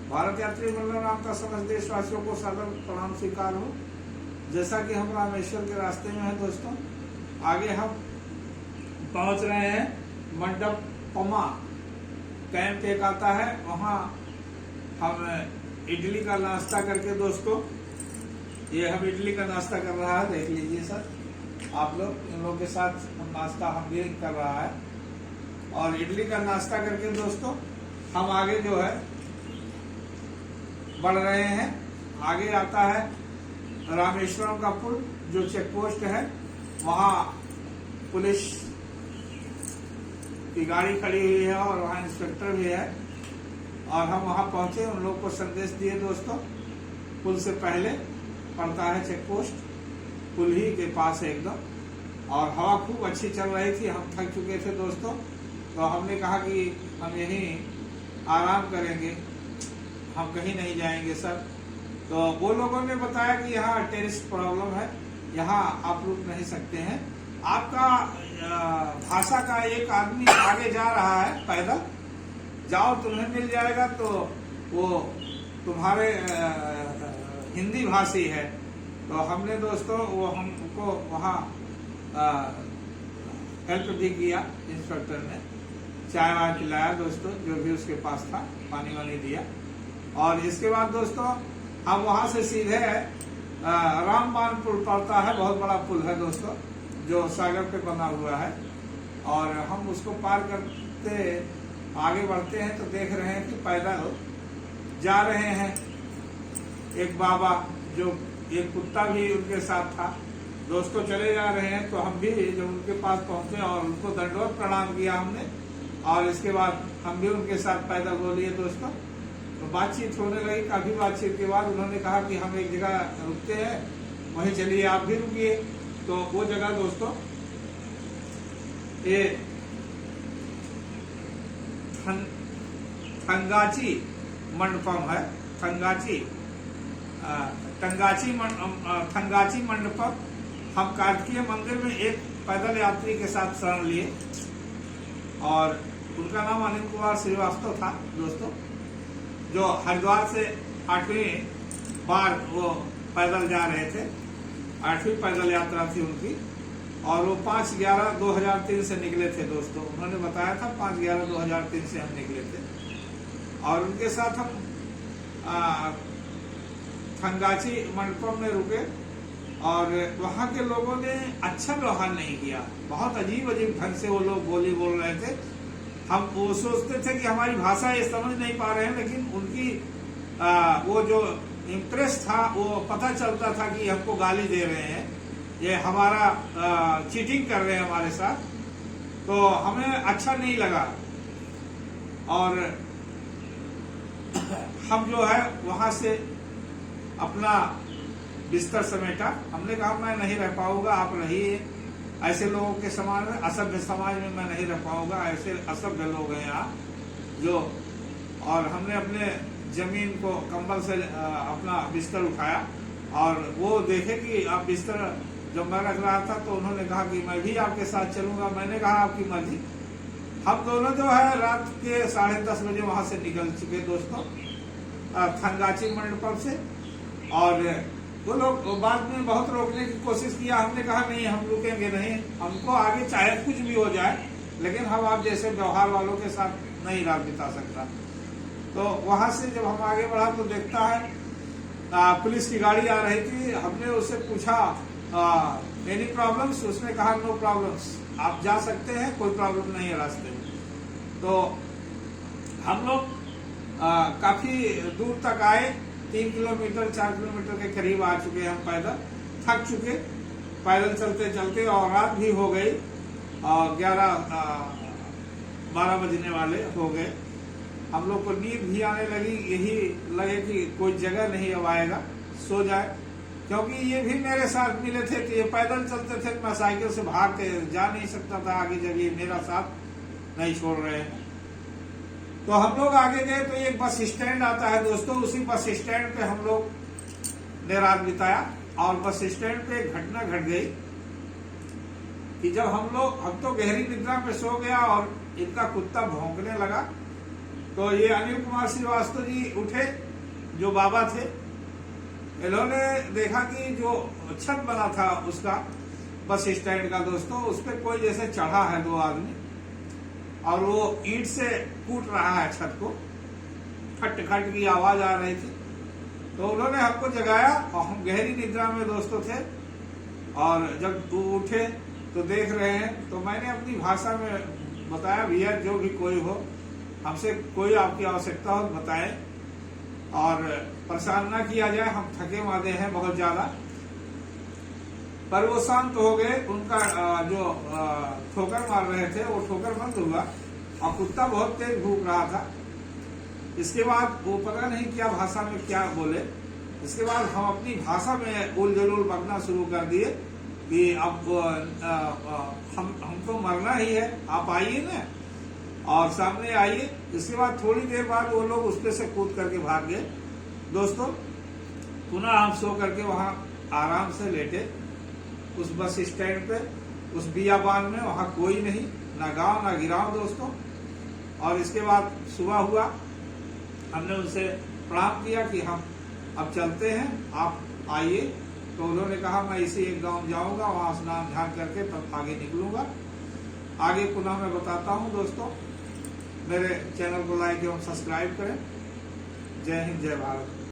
भारत यात्री मंडल नाम का समस्त देशवासियों को सादर प्रणाम स्वीकार हो। जैसा कि हम रामेश्वर के रास्ते में हैं दोस्तों, आगे हम पहुंच रहे हैं मंडप पमा कैंप एक आता है, वहां हम इडली का नाश्ता करके दोस्तों, ये हम इडली का नाश्ता कर रहा है, देख लीजिए सर आप लोग, इन लोगों के साथ नाश्ता हम भी कर रहा है। और इडली का नाश्ता करके दोस्तों हम आगे जो है बढ़ रहे हैं। आगे आता है रामेश्वरम का पुल, जो चेक पोस्ट है, वहां पुलिस की गाड़ी खड़ी हुई है और वहां इंस्पेक्टर भी है। और हम वहां पहुंचे, उन लोग को संदेश दिए दोस्तों। पुल से पहले पड़ता है चेक पोस्ट, पुल ही के पास है एकदम। और हवा खूब अच्छी चल रही थी, हम थक चुके थे दोस्तों, तो हमने कहा कि हम यहीं आराम करेंगे, हम कहीं नहीं जाएंगे सर। तो वो लोगों ने बताया कि यहाँ टेररिस्ट प्रॉब्लम है, यहाँ आप रुक नहीं सकते हैं। आपका भाषा का एक आदमी आगे जा रहा है पैदल, जाओ तुम्हें मिल जाएगा, तो वो तुम्हारे हिंदी भाषी है। तो हमने दोस्तों वो हमको वहाँ हेल्प भी किया, इंस्पेक्टर ने चाय वाय पिलाया दोस्तों, जो भी उसके पास था, पानी वानी दिया। और इसके बाद दोस्तों हम वहां से सीधे रामबान पुल पड़ता है, बहुत बड़ा पुल है दोस्तों, जो सागर पे बना हुआ है। और हम उसको पार करते आगे बढ़ते हैं तो देख रहे हैं कि पैदल जा रहे हैं एक बाबा, जो एक कुत्ता भी उनके साथ था दोस्तों, चले जा रहे हैं। तो हम भी जब उनके पास पहुंचे और उनको दंडवत प्रणाम किया हमने, और इसके बाद हम भी उनके साथ पैदल हो लिए दोस्तों। तो बातचीत होने लगी, काफी बातचीत के बाद उन्होंने कहा कि हम एक जगह रुकते हैं, वहीं चलिए आप भी रुकिए। तो वो जगह दोस्तों ये थंगाची मंडपम है, थंगाची मंडपम। हम कार्तिकीय मंदिर में एक पैदल यात्री के साथ शरण लिए, और उनका नाम अनिल कुमार श्रीवास्तव था दोस्तों, जो हरिद्वार से 8वीं बार वो पैदल जा रहे थे, 8वीं पैदल यात्रा थी उनकी। और वो 5/11/2003 से निकले थे दोस्तों, उन्होंने बताया था 5/11/2003 से हम निकले थे। और उनके साथ हम थंगाची मंडपम में रुके, और वहां के लोगों ने अच्छा व्यवहार नहीं किया, बहुत अजीब अजीब ढंग से वो लोग बोली बोल रहे थे। हम वो सोचते थे कि हमारी भाषा ये समझ नहीं पा रहे हैं, लेकिन उनकी वो जो इम्प्रेस था, वो पता चलता था कि हमको गाली दे रहे हैं, ये हमारा चीटिंग कर रहे हैं हमारे साथ। तो हमें अच्छा नहीं लगा, और हम जो है वहां से अपना बिस्तर समेटा। हमने कहा मैं नहीं रह पाऊंगा, आप रहिए, ऐसे लोगों के समाज में, असभ्य समाज में मैं नहीं रह पाऊंगा, ऐसे असभ्य लोग हैं यहाँ जो। और हमने अपने जमीन को कंबल से अपना बिस्तर उठाया, और वो देखे कि आप बिस्तर जब मैं रख रहा था, तो उन्होंने कहा कि मैं भी आपके साथ चलूंगा। मैंने कहा आपकी मर्जी। हम दोनों जो है रात के 10:30 बजे वहां से निकल चुके दोस्तों, थंगाची मंडपम से। और वो लोग बाद में बहुत रोकने की कोशिश किया, हमने कहा नहीं हम रुकेंगे नहीं, हमको आगे चाहे कुछ भी हो जाए, लेकिन हम आप जैसे व्यवहार वालों के साथ नहीं रात बिता सकता। तो वहां से जब हम आगे बढ़ा तो देखता है पुलिस की गाड़ी आ रही थी। हमने उससे पूछा एनी प्रॉब्लम्स, उसने कहा नो प्रॉब्लम्स, आप जा सकते हैं, कोई प्रॉब्लम नहीं है रास्ते में। तो हम लोग काफी दूर तक आए, 3 किलोमीटर 4 किलोमीटर के करीब आ चुके हैं हम पैदल, थक चुके पैदल चलते चलते, और रात भी हो गई, और 11-12 बजने वाले हो गए। हम लोग को नींद भी आने लगी, यही लगे कि कोई जगह नहीं अब आएगा, सो जाए, क्योंकि ये भी मेरे साथ मिले थे कि ये पैदल चलते थे, मैं साइकिल से भाग के जा नहीं सकता था आगे, जब ये मेरा साथ नहीं छोड़ रहे हैं। तो हम लोग आगे गए तो एक बस स्टैंड आता है दोस्तों, उसी बस स्टैंड पे हम लोग ने रात बिताया। और बस स्टैंड पे एक घटना घट गई कि जब हम तो गहरी निद्रा में सो गया, और इनका कुत्ता भौंकने लगा, तो ये अनिल कुमार श्रीवास्तव जी उठे, जो बाबा थे। इन्होंने देखा कि जो छत बना था उसका बस स्टैंड का दोस्तों, उस पर कोई जैसे चढ़ा है 2 आदमी और वो ईंट से कूट रहा है छत को, खट खट की आवाज आ रही थी। तो उन्होंने हमको जगाया और हम गहरी निद्रा में दोस्तों थे, और जब वो उठे तो देख रहे हैं, तो मैंने अपनी भाषा में बताया, भैया जो भी कोई हो, हमसे कोई आपकी आवश्यकता हो बताएं और परेशान ना किया जाए, हम थके मादे हैं बहुत ज्यादा। पर वो शांत हो गए। उनका जो ठोकर मार रहे थे वो ठोकर बंद हुआ और कुत्ता बहुत तेज भूख रहा था। इसके बाद वो पता नहीं क्या भाषा में क्या बोले। इसके बाद हम अपनी भाषा में उल जलूल बकना शुरू कर दिए कि अब हमको मरना ही है, आप आइए ना और सामने आइए। इसके बाद थोड़ी देर बाद वो लोग उसपे से कूद करके भाग गए दोस्तों। पुनः हम सो करके वहां आराम से लेटे उस बस स्टैंड पे, उस बियाबान में। वहां कोई नहीं, ना गांव ना गिराव दोस्तों। और इसके बाद सुबह हुआ, हमने उनसे प्रणाम किया कि हम अब चलते हैं, आप आइए। तो उन्होंने कहा मैं इसी एक गांव जाऊंगा, वहां स्नान ध्यान करके तब आगे निकलूंगा। आगे पुनः मैं बताता हूं दोस्तों। मेरे चैनल को लाइक एवं सब्सक्राइब करें। जय हिंद, जय भारत।